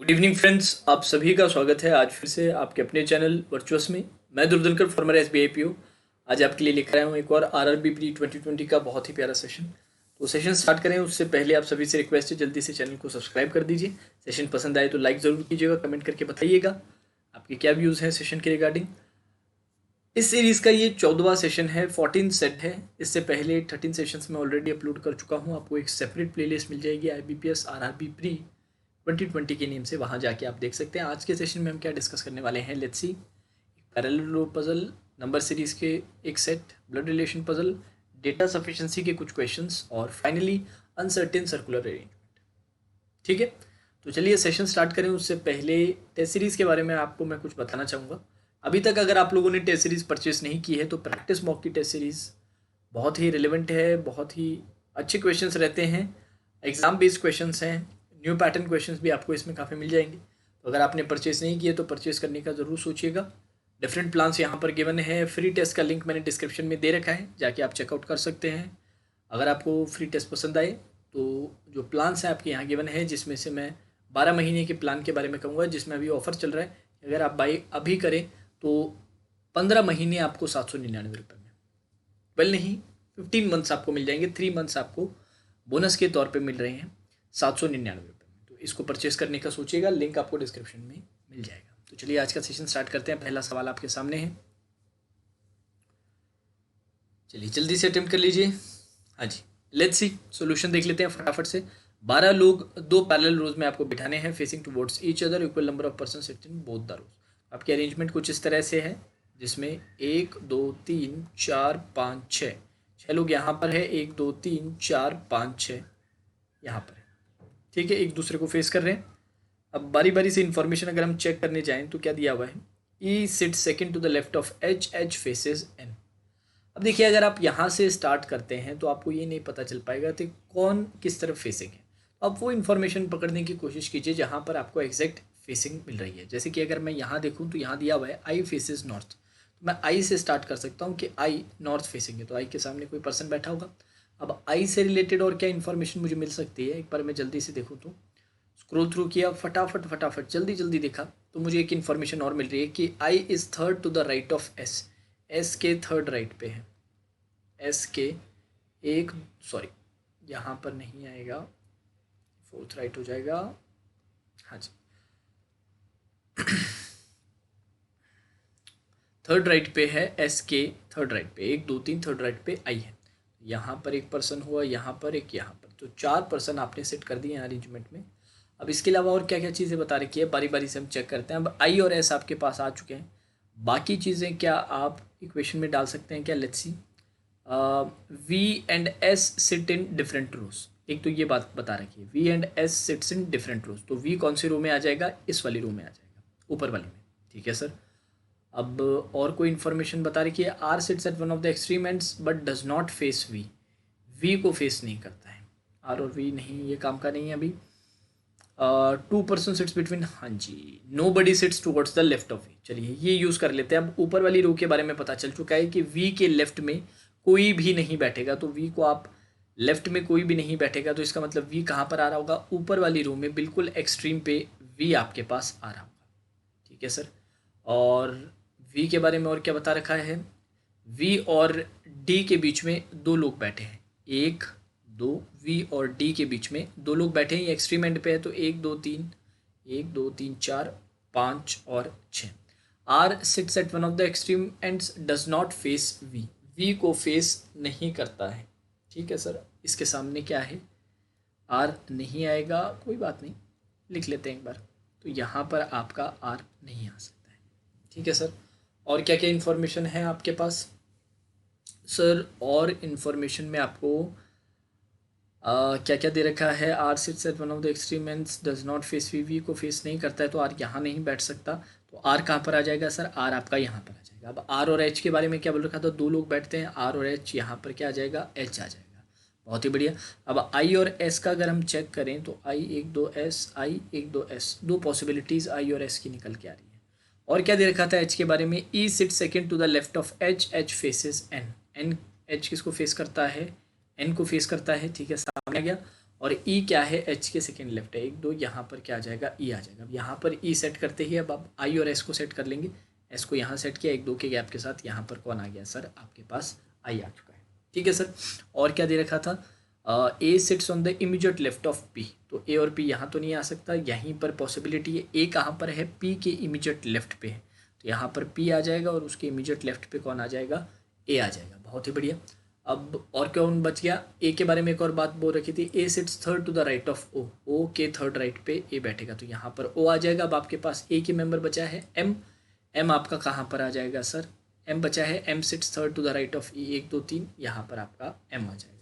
Good evening friends, आप सभी का स्वागत है आज फिर से आपके अपने चैनल वर्चुअस में। मैं दुर्दनकर फॉर्मर एसबीआई पीओ आज आपके लिए लेकर आया हूँ एक और आरआरबी प्री 2020 का बहुत ही प्यारा सेशन। तो सेशन स्टार्ट करें उससे पहले आप सभी से रिक्वेस्ट है, जल्दी से चैनल को सब्सक्राइब कर दीजिए। सेशन पसंद आए तो लाइक ज़रूर कीजिएगा, कमेंट करके बताइएगा आपके क्या व्यूज़ हैं सेशन के रिगार्डिंग। इस सीरीज़ का ये 14वां सेशन है, 14 सेट है। इससे पहले 13 सेशंस में ऑलरेडी अपलोड कर चुका हूँ। आपको एक सेपरेट प्लेलिस्ट मिल जाएगी IBPS RRB प्री 2020 के नेम से, वहाँ जाके आप देख सकते हैं। आज के सेशन में हम क्या डिस्कस करने वाले हैं, let's see. Parallel row puzzle, number series के एक set, blood relation puzzle, data sufficiency के कुछ क्वेश्चंस और फाइनली अनसर्टेन सर्कुलर अरेंजमेंट। ठीक है, तो चलिए सेशन स्टार्ट करें। उससे पहले टेस्ट सीरीज़ के बारे में आपको मैं कुछ बताना चाहूँगा। अभी तक अगर आप लोगों ने टेस्ट सीरीज़ परचेस नहीं की है तो प्रैक्टिस मॉक की टेस्ट सीरीज़ बहुत ही रिलेवेंट है, बहुत ही अच्छे क्वेश्चंस रहते हैं, एग्ज़ाम बेस्ड क्वेश्चंस हैं, न्यू पैटर्न क्वेश्चंस भी आपको इसमें काफ़ी मिल जाएंगे। तो अगर आपने परचेस नहीं किए तो परचेस करने का ज़रूर सोचिएगा। डिफरेंट प्लान्स यहाँ पर गिवन है। फ्री टेस्ट का लिंक मैंने डिस्क्रिप्शन में दे रखा है, जाके आप चेकआउट कर सकते हैं। अगर आपको फ्री टेस्ट पसंद आए तो जो प्लान्स हैं आपके यहाँ गिवन है, जिसमें से मैं 12 महीने के प्लान के बारे में कहूँगा, जिसमें अभी ऑफर चल रहा है। अगर आप बाई अभी करें तो 15 महीने आपको 799 में, वेल नहीं 15 मंथ्स आपको मिल जाएंगे। 3 मंथ्स आपको बोनस के तौर पे मिल रहे हैं 799 में। तो इसको परचेस करने का सोचिएगा, लिंक आपको डिस्क्रिप्शन में मिल जाएगा। तो चलिए आज का सेशन स्टार्ट करते हैं। पहला सवाल आपके सामने है, चलिए जल्दी से अटेम्प्ट कर लीजिए। हाँ जी, लेट्स सी सॉल्यूशन देख लेते हैं फटाफट से। 12 लोग 2 पैरेलल रोज में आपको बिठाने हैं, facing towards each other, equal number of person sit in both the rows. आपकी अरेंजमेंट कुछ इस तरह से है, जिसमें 1 2 3 4 5 6 6 लोग यहाँ पर है। 1 2 3 4 5 6 यहाँ पर है। ठीक है, एक दूसरे को फेस कर रहे हैं। अब बारी बारी से इन्फॉर्मेशन अगर हम चेक करने जाएं तो क्या दिया हुआ है, E sit second to the left of H, H faces N. अब देखिए, अगर आप यहाँ से स्टार्ट करते हैं तो आपको ये नहीं पता चल पाएगा कि कौन किस तरफ फेसिंग है। तो आप वो इन्फॉर्मेशन पकड़ने की कोशिश कीजिए जहाँ पर आपको एग्जैक्ट फेसिंग मिल रही है। जैसे कि अगर मैं यहाँ देखूँ तो यहाँ दिया हुआ है आई फेसेस नॉर्थ, तो मैं आई से स्टार्ट कर सकता हूँ कि आई नॉर्थ फेसिंग है, तो आई के सामने कोई पर्सन बैठा होगा। अब आई से रिलेटेड और क्या इन्फॉर्मेशन मुझे मिल सकती है, एक बार मैं जल्दी से देखूँ तो स्क्रॉल थ्रू किया, फटाफट फटाफट जल्दी जल्दी देखा तो मुझे एक इन्फॉर्मेशन और मिल रही है कि I is third to the right of S, S के थर्ड राइट पे है। एस के एक, सॉरी यहाँ पर नहीं आएगा, फोर्थ राइट हो जाएगा। हाँ जी, थर्ड राइट पे है एस के, थर्ड राइट पे 1 2 3 थर्ड राइट पे आई है। यहाँ पर एक पर्सन हुआ, यहाँ पर एक, यहाँ पर, तो 4 पर्सन आपने सेट कर दिए हैं अरेंजमेंट में। अब इसके अलावा और क्या क्या चीज़ें बता रखी है, बारी बारी से हम चेक करते हैं। अब आई और एस आपके पास आ चुके हैं, बाकी चीज़ें क्या आप इक्वेशन में डाल सकते हैं क्या, let's see. V and S sit in different rows, एक तो ये बात बता रखी है, V and S sits in different rows, तो वी कौन सी रो में आ जाएगा, इस वाली रो में आ जाएगा, ऊपर वाली में। ठीक है सर। अब और कोई इन्फॉर्मेशन बता रखी है, R sits at one of the extreme ends but does not face V, V को फेस नहीं करता है। आर और वी नहीं, ये काम का नहीं है अभी। 2 पर्सन सिट्स बिटवीन, हाँ जी, nobody sits towards the left of V, चलिए ये यूज़ कर लेते हैं। अब ऊपर वाली रो के बारे में पता चल चुका है कि वी के लेफ्ट में कोई भी नहीं बैठेगा, तो वी को आप लेफ्ट में कोई भी नहीं बैठेगा, तो इसका मतलब वी कहाँ पर आ रहा होगा, ऊपर वाली रो में बिल्कुल एक्सट्रीम पे वी आपके पास आ रहा होगा। ठीक है सर। और वी के बारे में और क्या बता रखा है, वी और डी के बीच में 2 लोग बैठे हैं, 1 2, वी और डी के बीच में 2 लोग बैठे हैं, ये एक्सट्रीम एंड पे है, तो 1 2 3, 1 2 3 4 5 और 6। R sits at one of the extreme ends, does not face V, V को फेस नहीं करता है। ठीक है सर, इसके सामने क्या है, आर नहीं आएगा, कोई बात नहीं, लिख लेते हैं एक बार। तो यहाँ पर आपका आर नहीं आ सकता है। ठीक है सर। और क्या क्या इन्फॉर्मेशन है आपके पास सर, और इन्फॉर्मेशन में आपको क्या क्या दे रखा है, R sits at one of the extreme ends, does not face V, V को फेस नहीं करता है, तो आर यहाँ नहीं बैठ सकता, तो आर कहाँ पर आ जाएगा सर, आर आपका यहाँ पर आ जाएगा। अब आर और एच के बारे में क्या बोल रखा था, 2 लोग बैठते हैं, आर और एच, यहाँ पर क्या आ जाएगा, एच आ जाएगा। बहुत ही बढ़िया। अब आई और एस का अगर हम चेक करें तो आई 1 2 एस, आई 1 2 एस, 2 पॉसिबिलिटीज़ आई और एस की निकल के आ रही है। और क्या दे रखा था एच के बारे में, E sit second to the left of H, H faces N, N H किसको फेस करता है, एन को फेस करता है। ठीक है, सामने आ गया। और ई क्या है, एच के सेकेंड लेफ्ट है, 1 2, यहाँ पर क्या आ जाएगा, ई आ जाएगा। अब यहाँ पर ई सेट करते ही अब आप आई और एस को सेट कर लेंगे। एस को यहाँ सेट किया 1 2 के गैप के साथ, यहाँ पर कौन आ गया सर, आपके पास आई आ चुका है। ठीक है सर, और क्या दे रखा था, A sits on the immediate left of P, तो ए और पी यहाँ तो नहीं आ सकता, यहीं पर पॉसिबिलिटी है, ए कहाँ पर है, पी के इमीडिएट लेफ्ट पे है, तो यहाँ पर पी आ जाएगा और उसके इमीडिएट लेफ्ट पे कौन आ जाएगा, ए आ जाएगा। बहुत ही बढ़िया। अब और कौन बच गया, ए के बारे में एक और बात बोल रखी थी, A sits third to the right of O, O के थर्ड राइट पे ए बैठेगा, तो यहाँ पर ओ आ जाएगा। अब आपके पास ए के मेंबर बचा है एम, एम आपका कहाँ पर आ जाएगा सर, एम बचा है, M sits third to the right of E, 1 2 3, यहाँ पर आपका एम आ जाएगा।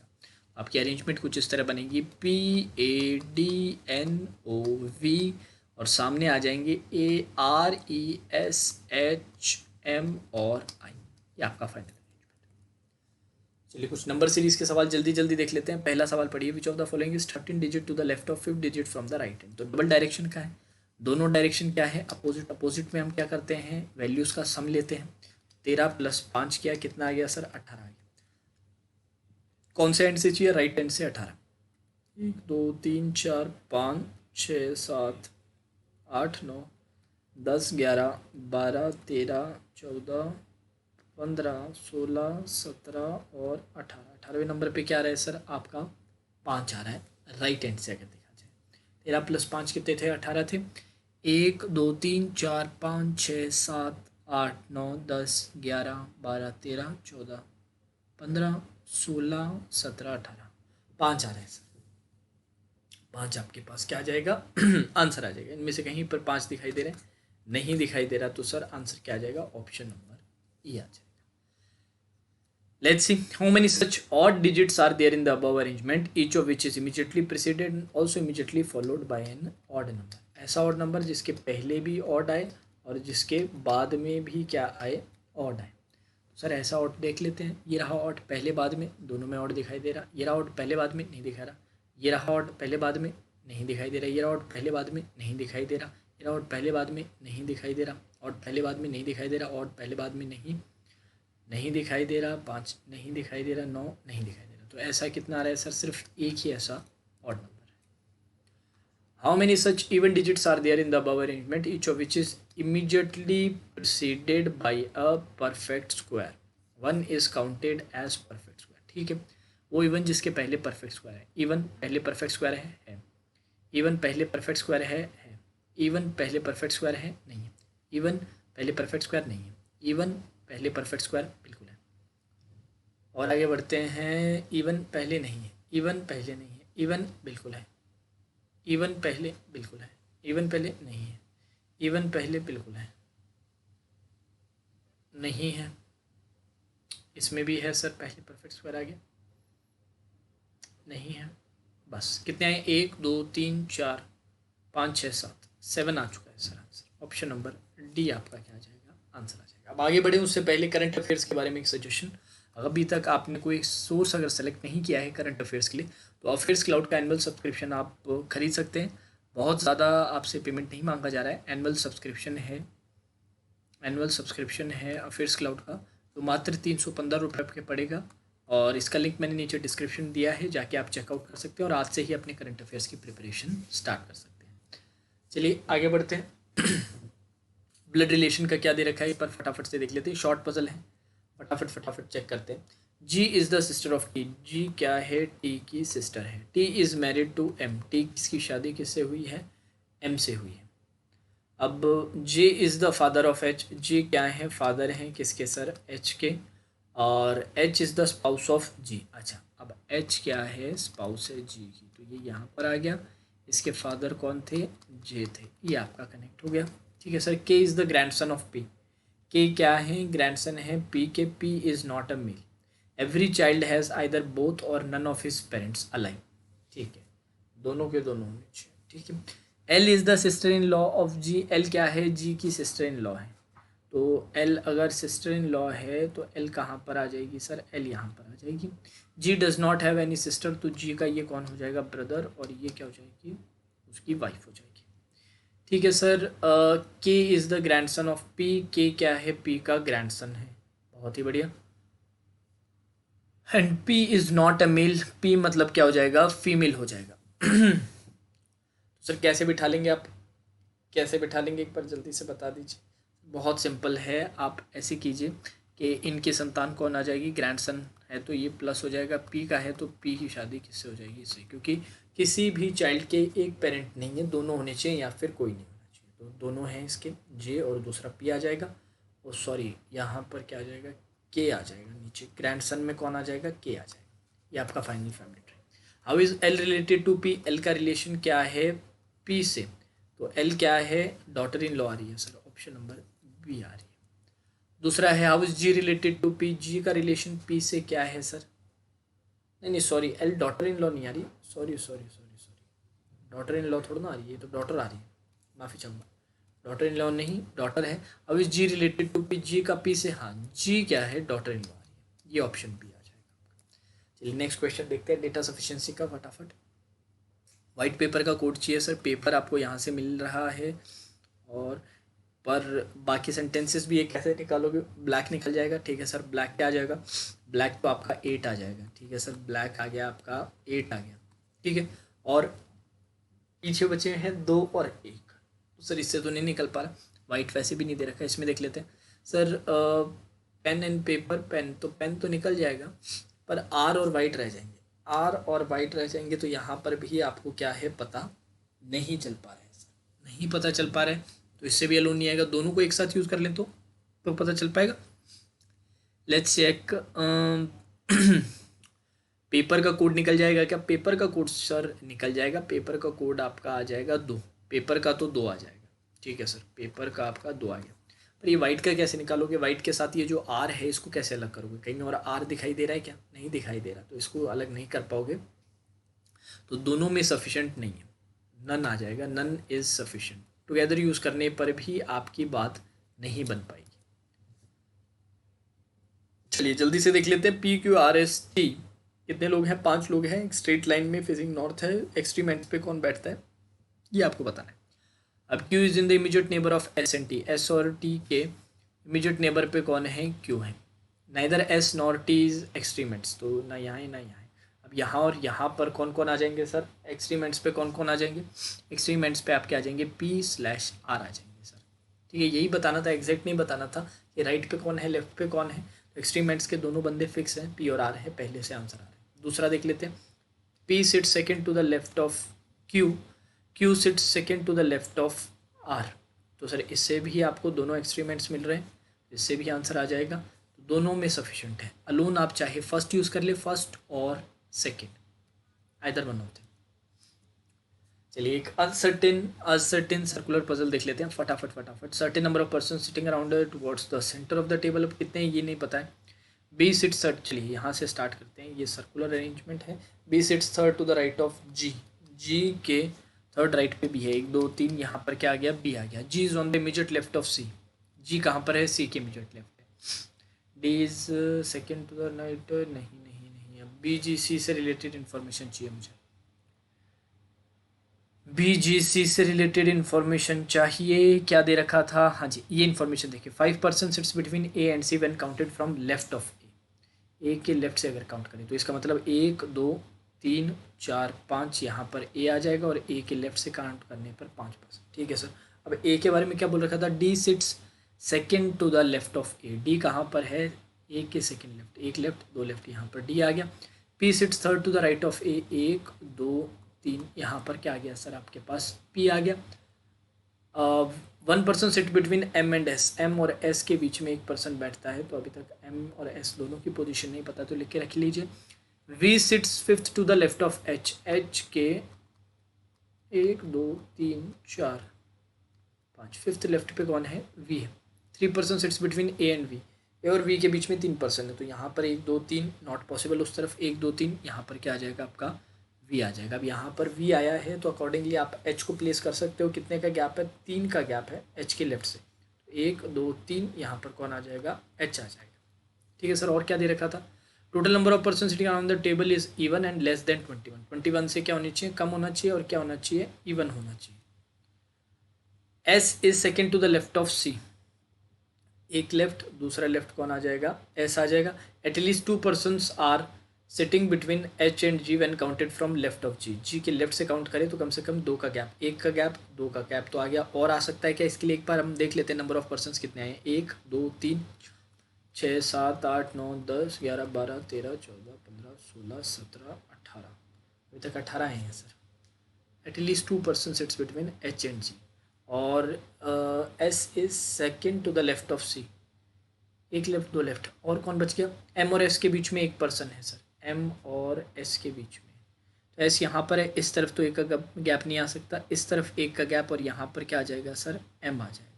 आपकी अरेंजमेंट कुछ इस तरह बनेगी, P A D N O V और सामने आ जाएंगे A R E S H M और आई, ये आपका फाइनल अरेंजमेंट। चलिए कुछ नंबर सीरीज के सवाल जल्दी जल्दी देख लेते हैं। पहला सवाल पढ़िए, which of the following is 13 digit to the left of 5 digit from the right hand. तो डबल डायरेक्शन का है, दोनों डायरेक्शन क्या है, अपोजिट। अपोजिट में हम क्या करते हैं, वैल्यूज़ का सम लेते हैं। 13 + 5 किया, कितना आ गया सर, 18 आ गया। कौन से एंड से चाहिए, राइट हैंड से 18। 1 2 3 4 5 6 7 8 9 10 11 12 13 14 15 16 17 और 18। 18वें नंबर पे क्या आ रहा है सर, आपका 5 आ रहा है राइट हैंड से अगर देखा जाए। 13 + 5 कितने थे, 18 थे। 1 2 3 4 5 6 7 8 9 10 11 12 13 14 15 16 17 18, 5 आ रहा है सर। 5 आपके पास क्या आ जाएगा, आंसर आ जाएगा। इनमें से कहीं पर 5 दिखाई दे रहे हैं, नहीं दिखाई दे रहा, तो सर आंसर क्या आ जाएगा, ऑप्शन नंबर ई आ जाएगा। Let's see how many such odd digits are there in the above arrangement, each of which is immediately preceded and also immediately followed by an odd number. ऐसा odd number जिसके पहले भी odd आए और जिसके बाद में भी क्या आए, odd आए। सर ऐसा odd देख लेते हैं, ये रहा odd पहले बाद में, दोनों में odd दिखाई दे रहा, ये रहा odd पहले बाद में नहीं दिखा रहा, ये रहा odd पहले बाद में नहीं दिखाई दे रहा, ये रहा odd पहले बाद में नहीं दिखाई दे रहा, ये रहा odd पहले बाद में नहीं दिखाई दे रहा, odd पहले बाद में नहीं दिखाई दे रहा, odd पहले बाद में नहीं दिखाई दे रहा, 5 नहीं दिखाई दे रहा, 9 नहीं दिखाई दे रहा। तो ऐसा कितना आ रहा है सर, सिर्फ एक ही ऐसा ऑड नंबर है। How many such even digits are there in the above arrangement, each of which is immediately preceded by a perfect square, 1 is counted as perfect square. ठीक है, वो इवन जिसके पहले परफेक्ट स्क्वायर है, even पहले perfect square है, even पहले perfect square है, इवन पहले परफेक्ट स्क्वायर है, नहीं है, इवन पहले परफेक्ट स्क्वायर नहीं है, इवन पहले परफेक्ट स्क्वायर बिल्कुल है। और आगे बढ़ते हैं, इवन पहले नहीं है, इवन पहले नहीं है, इवन बिल्कुल है, इवन पहले बिल्कुल है, इवन पहले नहीं है, इवन पहले बिल्कुल है, नहीं है, इसमें भी है सर, पहले परफेक्ट स्क्वायर आ गया, नहीं है। बस कितने आए, 1 2 3 4 5 6 7 7 आ चुका है sir answer. Option number D आपका क्या आ जाएगा, आंसर आ जाएगा। अब आगे बढ़े उससे पहले करंट अफेयर्स के बारे में एक सजेशन, अभी तक आपने कोई सोर्स अगर सेलेक्ट नहीं किया है करंट अफेयर्स के लिए, तो अफेयर्स क्लाउड का एनुअल सब्सक्रिप्शन आप खरीद सकते हैं। बहुत ज़्यादा आपसे पेमेंट नहीं मांगा जा रहा है, एनुअल सब्सक्रिप्शन है अफेयर्स क्लाउड का, तो मात्र 315 रुपये के पड़ेगा। और इसका लिंक मैंने नीचे डिस्क्रिप्शन दिया है, जाके आप चेकआउट कर सकते हैं और आज से ही अपने करंट अफेयर्स की प्रिपरेशन स्टार्ट कर सकते हैं। चलिए आगे बढ़ते हैं। ब्लड रिलेशन का क्या दे रखा है ये पर फटाफट से देख लेते हैं, शॉर्ट पजल है, फटाफट चेक करते हैं। G is the sister of T, G क्या है, टी की सिस्टर है। T is married to M, T किसकी शादी किससे हुई है, एम से हुई है। अब J is the father of H, J क्या है, फादर हैं किसके सर, एच के, और H is the spouse of G. अच्छा, अब एच क्या है, स्पाउस है जी की, तो ये यहाँ पर आ गया, इसके फादर कौन थे, जे थे, ये आपका कनेक्ट हो गया। ठीक है sir, K is the grandson of P, K क्या है, ग्रैंडसन है पी के, P is not a male, every child has either both और none of his parents alive. ठीक है, दोनों के दोनों होने चाहिए। ठीक है, L is the sister in law of G, L क्या है, जी की सिस्टर इन लॉ है, तो एल अगर सिस्टर इन लॉ है तो एल कहाँ पर आ जाएगी सर, एल यहाँ पर आ जाएगी। G does not have any sister, तो जी का ये कौन हो जाएगा, ब्रदर, और ये क्या हो जाएगी, उसकी वाइफ हो जाएगी। ठीक है sir, K is the grandson of P, K क्या है, पी का ग्रैंडसन है, बहुत ही बढ़िया। And P is not a male, P मतलब क्या हो जाएगा, फीमेल हो जाएगा। सर कैसे बिठा लेंगे आप, कैसे बिठा लेंगे एक बार जल्दी से बता दीजिए। बहुत सिंपल है, आप ऐसे कीजिए कि इनकी संतान कौन आ जाएगी, ग्रैंडसन है तो ये प्लस हो जाएगा, पी का है तो पी की शादी किससे हो जाएगी, इससे, क्योंकि किसी भी चाइल्ड के एक पेरेंट नहीं है, दोनों होने चाहिए या फिर कोई नहीं होना चाहिए, तो दोनों हैं इसके, जे और दूसरा पी आ जाएगा। और सॉरी यहाँ पर क्या आ जाएगा, के आ जाएगा नीचे, ग्रैंडसन में कौन आ जाएगा, के आ जाएगा। ये आपका final family tree. How is L related to P, L का रिलेशन क्या है पी से, तो एल क्या है, डॉटर इन लॉ आ रही है सर, ऑप्शन नंबर बी आ रही है। दूसरा है how is G related to P, G का रिलेशन पी से क्या है सर, नहीं नहीं sorry, L daughter in law नहीं आ रही, sorry sorry sorry sorry, daughter in law थोड़ा ना आ रही है, तो डॉटर आ रही है, माफ़ी चाहूँगा, डॉटर इन लॉ नहीं, डॉटर है। अब इस जी रिलेटेड टू पी, जी का पी से, हाँ जी क्या है, डॉटर इन लॉ आ रही है, ये ऑप्शन बी आ जाएगा। चलिए नेक्स्ट क्वेश्चन देखते हैं डेटा सफिशिएंसी का फटाफट। वाइट पेपर का कोड चाहिए सर, पेपर आपको यहाँ से मिल रहा है, और पर बाकी सेंटेंसेस भी ये कैसे निकालोगे, ब्लैक निकल जाएगा, ठीक है सर, ब्लैक क्या आ जाएगा, ब्लैक तो आपका 8 आ जाएगा, ठीक है सर, ब्लैक आ गया आपका 8 आ गया, ठीक है। और पीछे बचे हैं 2 और 1, तो सर इससे तो नहीं निकल पा रहा, वाइट वैसे भी नहीं दे रखा, इसमें देख लेते हैं sir, pen and paper, pen तो निकल जाएगा, पर आर और वाइट रह जाएंगे, आर और वाइट रह जाएंगे, तो यहाँ पर भी आपको क्या है पता नहीं चल पा रहा है सर, नहीं पता चल पा रहा है, तो इससे भी अलोन नहीं आएगा, दोनों को एक साथ यूज़ कर लें तो पता चल पाएगा। लेट्स चेक, पेपर का कोड निकल जाएगा क्या, पेपर का कोड सर निकल जाएगा, पेपर का कोड आपका आ जाएगा 2, पेपर का तो 2 आ जाएगा, ठीक है सर, पेपर का आपका 2 आ गया। पर ये वाइट का कैसे निकालोगे, वाइट के साथ ये जो आर है इसको कैसे अलग करोगे, कहीं और आर दिखाई दे रहा है क्या, नहीं दिखाई दे रहा, तो इसको अलग नहीं कर पाओगे, तो दोनों में सफिशेंट नहीं है, नन आ जाएगा, none is sufficient, together use करने पर भी आपकी बात नहीं बन पाएगी। चलिए जल्दी से देख लेते हैं, P Q R S T कितने लोग हैं, 5 लोग हैं, एक स्ट्रेट लाइन में फेसिंग नॉर्थ है, एक्सट्रीम एंड पे कौन बैठता है ये आपको बताना है। अब Q is in the immediate neighbour of S and T, S और टी के इमीडिएट नेबर पे कौन है, क्यू है, neither S nor T is extreme ends, तो ना यहाँ है ना यहाँ है। अब यहाँ और यहाँ पर कौन कौन आ जाएंगे सर, एक्सट्रीम एंड्स पे कौन कौन आ जाएंगे, एक्सट्रीम एंड्स पे आपके आ जाएंगे पी स्लैश आर आ जाएंगे सर, ठीक है, यही बताना था, एग्जैक्ट नहीं बताना था कि राइट पे कौन है लेफ्ट पे कौन है, तो एक्सट्रीम एंड्स के दोनों बंदे फिक्स हैं, पी और आर है, पहले से आंसर आ रहा है। दूसरा देख लेते हैं, P sit second to the left of Q, Q sit second to the left of R, तो सर इससे भी आपको दोनों एक्सट्रीमेंट्स मिल रहे हैं, इससे भी आंसर आ जाएगा, तो दोनों में सफिशेंट है, अलोन आप चाहे फर्स्ट यूज़ कर ले, फर्स्ट और second, either one of them. चलिए एक अनसर्टेन सर्कुलर पजल देख लेते हैं फटाफट। Certain number of person sitting around towards the centre of the table, अब कितने ये नहीं पता है, बी सिट्स थर्ड, चलिए यहाँ से स्टार्ट करते हैं, ये सर्कुलर अरेंजमेंट है, B sits third to the right of G, G के थर्ड राइट पे भी है, 1 2 3, यहाँ पर क्या आ गया, बी आ गया, G is on the immediate left of C, G कहाँ पर है, सी के इमीडिएट लेफ्ट है, D is second to the right, नहीं अब बी जी सी से रिलेटेड इन्फॉर्मेशन चाहिए मुझे, बीजीसी से रिलेटेड इन्फॉर्मेशन चाहिए, क्या दे रखा था, हाँ जी ये इन्फॉर्मेशन देखिए, 5% sits between A and C when counted from left of A के लेफ्ट से अगर काउंट करें तो इसका मतलब 1 2 3 4 5 यहाँ पर ए आ जाएगा, और ए के लेफ्ट से काउंट करने पर 5%, ठीक है सर। अब ए के बारे में क्या बोल रखा था, D sits second to the left of A, D कहाँ पर है, ए के सेकेंड लेफ्ट, 1 लेफ्ट 2 लेफ्ट, यहाँ पर डी आ गया, P sits third to the right of A, 1 2 3, यहाँ पर क्या आ गया सर आपके पास, पी आ गया, 1% sit between M and S, M और एस के बीच में एक पर्सन बैठता है, तो अभी तक एम और एस दोनों की पोजीशन नहीं पता, तो लिख के रख लीजिए, V sits fifth to the left of H, H के 1 2 3 4 5, फिफ्थ लेफ्ट पे कौन है, वी है, 3% sits between A and V, A और वी के बीच में 3% है, तो यहाँ पर 1 2 3 नॉट पॉसिबल, उस तरफ 1 2 3, यहाँ पर क्या आ जाएगा आपका, वी आ जाएगा। अब यहाँ पर वी आया है तो अकॉर्डिंगली आप एच को प्लेस कर सकते हो, कितने का गैप है, 3 का गैप है एच के लेफ्ट से, 1 2 3, यहाँ पर कौन आ जाएगा, एच आ जाएगा, ठीक है सर। और क्या दे रखा था, total number of person sitting on the table is even and less than 21, 21 से क्या होनी चाहिए, कम होना चाहिए, और क्या होना चाहिए, इवन होना चाहिए। S is second to the left of C, एक लेफ्ट दूसरा लेफ्ट कौन आ जाएगा, एस आ जाएगा, at least 2 person are sitting between H and G when counted from left of G, G के लेफ्ट से काउंट करें तो कम से कम दो का गैप, एक का गैप, दो का गैप तो आ गया। और आ सकता है क्या, इसके लिए एक बार हम देख लेते हैं नंबर ऑफ पर्सन्स कितने आए। 1 2 3 6 7 8 9 10 11 12 13 14 15 16 17 18, अभी तक 18 आए हैं sir. At least 2 person sits between H and G, और S is second to the left of C, एक लेफ्ट दो लेफ्ट, और कौन बच गया, एम और एस के बीच में एक पर्सन है सर, एम और एस के बीच में। तो एस यहाँ पर है, इस तरफ तो एक का गैप नहीं आ सकता, इस तरफ एक का गैप, और यहाँ पर क्या आ जाएगा सर, एम आ जाएगा।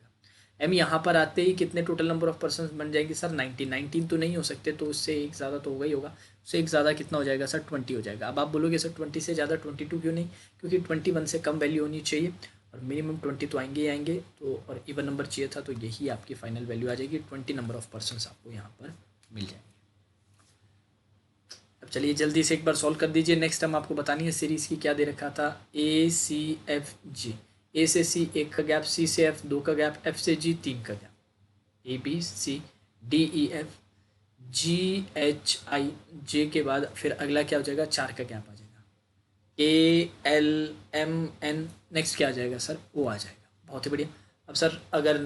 एम यहाँ पर आते ही कितने टोटल नंबर ऑफ पर्सन बन जाएंगे सर, 19। 19 तो नहीं हो सकते, तो उससे एक ज़्यादा तो होगा ही होगा, उससे एक ज़्यादा कितना हो जाएगा सर, 20 हो जाएगा। अब आप बोलोगे सर 20 से ज़्यादा 22 क्यों नहीं, क्योंकि 21 से कम वैल्यू होनी चाहिए, और मिनिमम 20 तो आएंगे ही आएंगे, तो और इवन नंबर चाहिए था, तो यही आपकी फाइनल वैल्यू आ जाएगी, 20 नंबर ऑफ पर्सन्स आपको यहाँ पर मिल जाएंगे। अब चलिए जल्दी से एक बार सॉल्व कर दीजिए। नेक्स्ट हम आपको बतानी है सीरीज़ की, क्या दे रखा था, ए सी एफ जी, ए से सी एक का गैप, सी से एफ दो का गैप, एफ से जी तीन का gap, A B C D E F G H I J के बाद फिर अगला क्या हो जाएगा, चार का गैप आ जाएगा, A L M N, next क्या आ जाएगा सर, ओ आ जाएगा। बहुत ही बढ़िया। अब सर अगर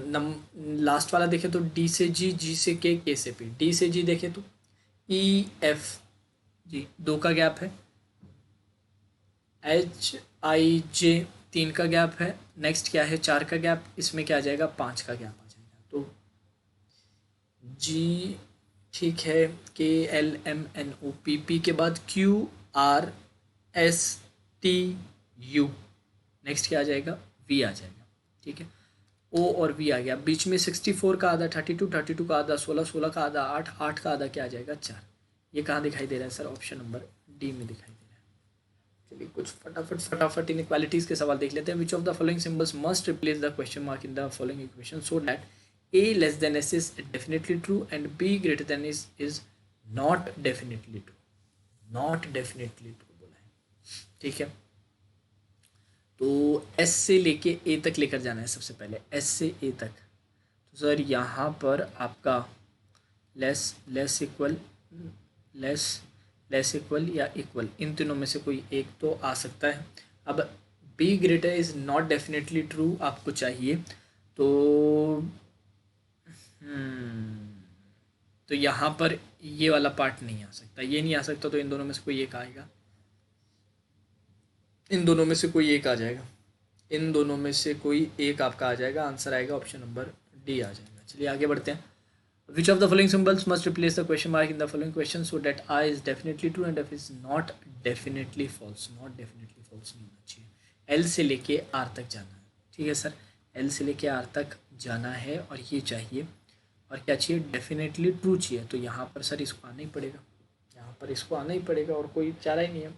लास्ट वाला देखें तो डी से जी, जी से के से पी, डी से जी देखें तो ई एफ जी दो का गैप है, एच आई जे तीन का गैप है, नेक्स्ट क्या है, चार का गैप, इसमें क्या आ जाएगा, पाँच का गैप आ जाएगा। तो जी ठीक है, K L M N O P, P के बाद Q R S T U, next क्या आ जाएगा, वी आ जाएगा। ठीक है, ओ और वी आ गया, बीच में 64 का आधा 32, 32 का आधा 16, 16 का आधा 8, 8 का आधा क्या आ जाएगा, 4। ये कहाँ दिखाई दे रहा है सर, ऑप्शन नंबर डी में दिखाई दे रहा है। चलिए कुछ फटाफट इनइक्वालिटीज के सवाल देख लेते हैं। Which of the following symbols must replace the question mark in the following equation so that a less than s is definitely true and b greater than is not definitely true, not definitely true बोला है। ठीक है, तो s से लेके a तक लेकर जाना है सबसे पहले, s से a तक। तो सर यहाँ पर आपका लेस इक्वल या इक्वल, इन तीनों में से कोई एक तो आ सकता है। अब b greater is not definitely true आपको चाहिए, तो यहाँ पर ये वाला पार्ट नहीं आ सकता, ये नहीं आ सकता, तो इन दोनों में से कोई एक आएगा, इन दोनों में से कोई एक आ जाएगा, इन दोनों में से कोई एक आपका आ जाएगा, आंसर आएगा ऑप्शन नंबर डी आ जाएगा। चलिए आगे बढ़ते हैं। Which of the following symbols must replace the question mark in the following question so that I is definitely true and F is not definitely false, not definitely false नहीं होना चाहिए। L से लेके आर तक जाना है, ठीक है सर, एल से लेके आर तक जाना है, और ये चाहिए, और क्या चाहिए, डेफिनेटली ट्रू चाहिए। तो यहाँ पर सर इसको आना ही पड़ेगा, यहाँ पर इसको आना ही पड़ेगा, और कोई चारा ही नहीं है।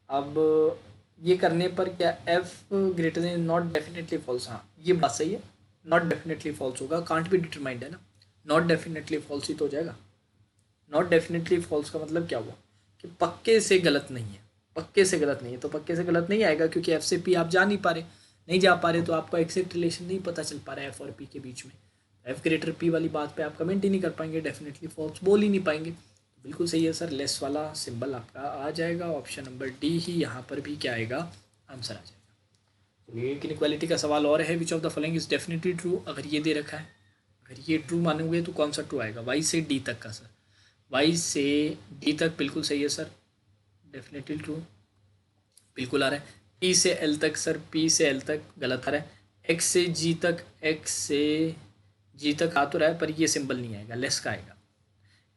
अब ये करने पर क्या, F greater than not definitely false, हाँ ये बात सही है, नॉट डेफिनेटली फॉल्स होगा, कांट बी डिटरमाइंड है ना, नॉट डेफिनेटली फॉल्स ही तो हो जाएगा। नॉट डेफिनेटली फॉल्स का मतलब क्या हुआ, कि पक्के से गलत नहीं है, पक्के से गलत नहीं है, तो पक्के से गलत नहीं आएगा, क्योंकि एफ से पी आप जा नहीं पा रहे, नहीं जा पा रहे, तो आपको एग्जैक्ट रिलेशन नहीं पता चल पा रहा है एफ और पी के बीच में, एफ ग्रेटर पी वाली बात पे आप कमेंट ही नहीं कर पाएंगे, डेफिनेटली फॉल्स बोल ही नहीं पाएंगे। बिल्कुल सही है सर, लेस वाला सिंबल आपका आ जाएगा, ऑप्शन नंबर डी ही यहाँ पर भी क्या आएगा, आंसर आ जाएगा। चलिए एक इनइक्वालिटी का सवाल और है, विच of the following is definitely true, अगर ये दे रखा है, अगर ये ट्रू मानोगे तो कौन सा ट्रू आएगा, वाई से डी तक का सर, वाई से डी तक बिल्कुल सही है सर, डेफिनेटली ट्रू बिल्कुल आ रहा है। पी से एल तक सर, पी से एल तक गलत आ रहा है। एक्स से जी तक, एक्स से जी तक आ तो रहा है, पर ये सिंबल नहीं आएगा, लेस का आएगा।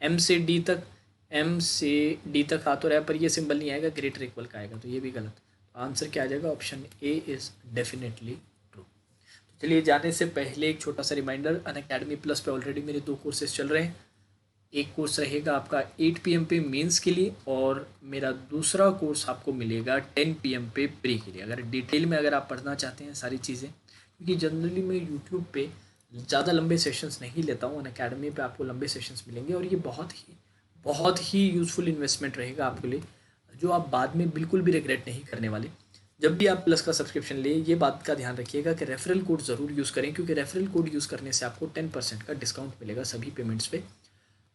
एम से डी तक, एम से डी तक आ तो रहा है, पर ये सिंबल नहीं आएगा, ग्रेटर इक्वल का आएगा, तो ये भी गलत। तो आंसर क्या आ जाएगा, option A is definitely true. तो चलिए जाने से पहले एक छोटा सा रिमाइंडर, अनअकैडमी प्लस पे ऑलरेडी मेरे 2 कोर्सेज चल रहे हैं। एक कोर्स रहेगा आपका 8 PM पे मेंस के लिए, और मेरा दूसरा कोर्स आपको मिलेगा 10 PM पे प्री के लिए। अगर डिटेल में अगर आप पढ़ना चाहते हैं सारी चीज़ें, क्योंकि जनरली मैं यूट्यूब पे ज़्यादा लंबे सेशंस नहीं लेता हूँ, अनअकैडमी पे आपको लंबे सेशंस मिलेंगे, और ये बहुत ही यूज़फुल इन्वेस्टमेंट रहेगा आपके लिए, जो आप बाद में बिल्कुल भी रिग्रेट नहीं करने वाले। जब भी आप प्लस का सब्सक्रिप्शन लें, ये बात का ध्यान रखिएगा कि रेफरल कोड ज़रूर यूज़ करें, क्योंकि रेफरल कोड यूज़ करने से आपको 10% का डिस्काउंट मिलेगा सभी पेमेंट्स पे।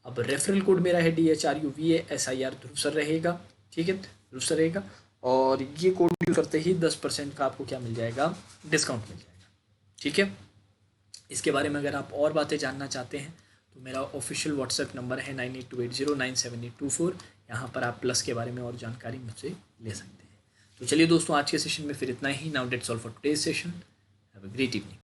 अब रेफरल कोड मेरा है DHRUVASIR ध्रुव सर रहेगा, ठीक है, ध्रुव सर रहेगा, और ये कोड यूज करते ही 10% का आपको क्या मिल जाएगा, डिस्काउंट मिल जाएगा, ठीक है। इसके बारे में अगर आप और बातें जानना चाहते हैं तो मेरा ऑफिशियल व्हाट्सएप नंबर है 9828097824। यहाँ पर आप प्लस के बारे में और जानकारी मुझसे ले सकते हैं। तो चलिए दोस्तों, आज के सेशन में फिर इतना ही। Now that's all for today's session. Have a great evening.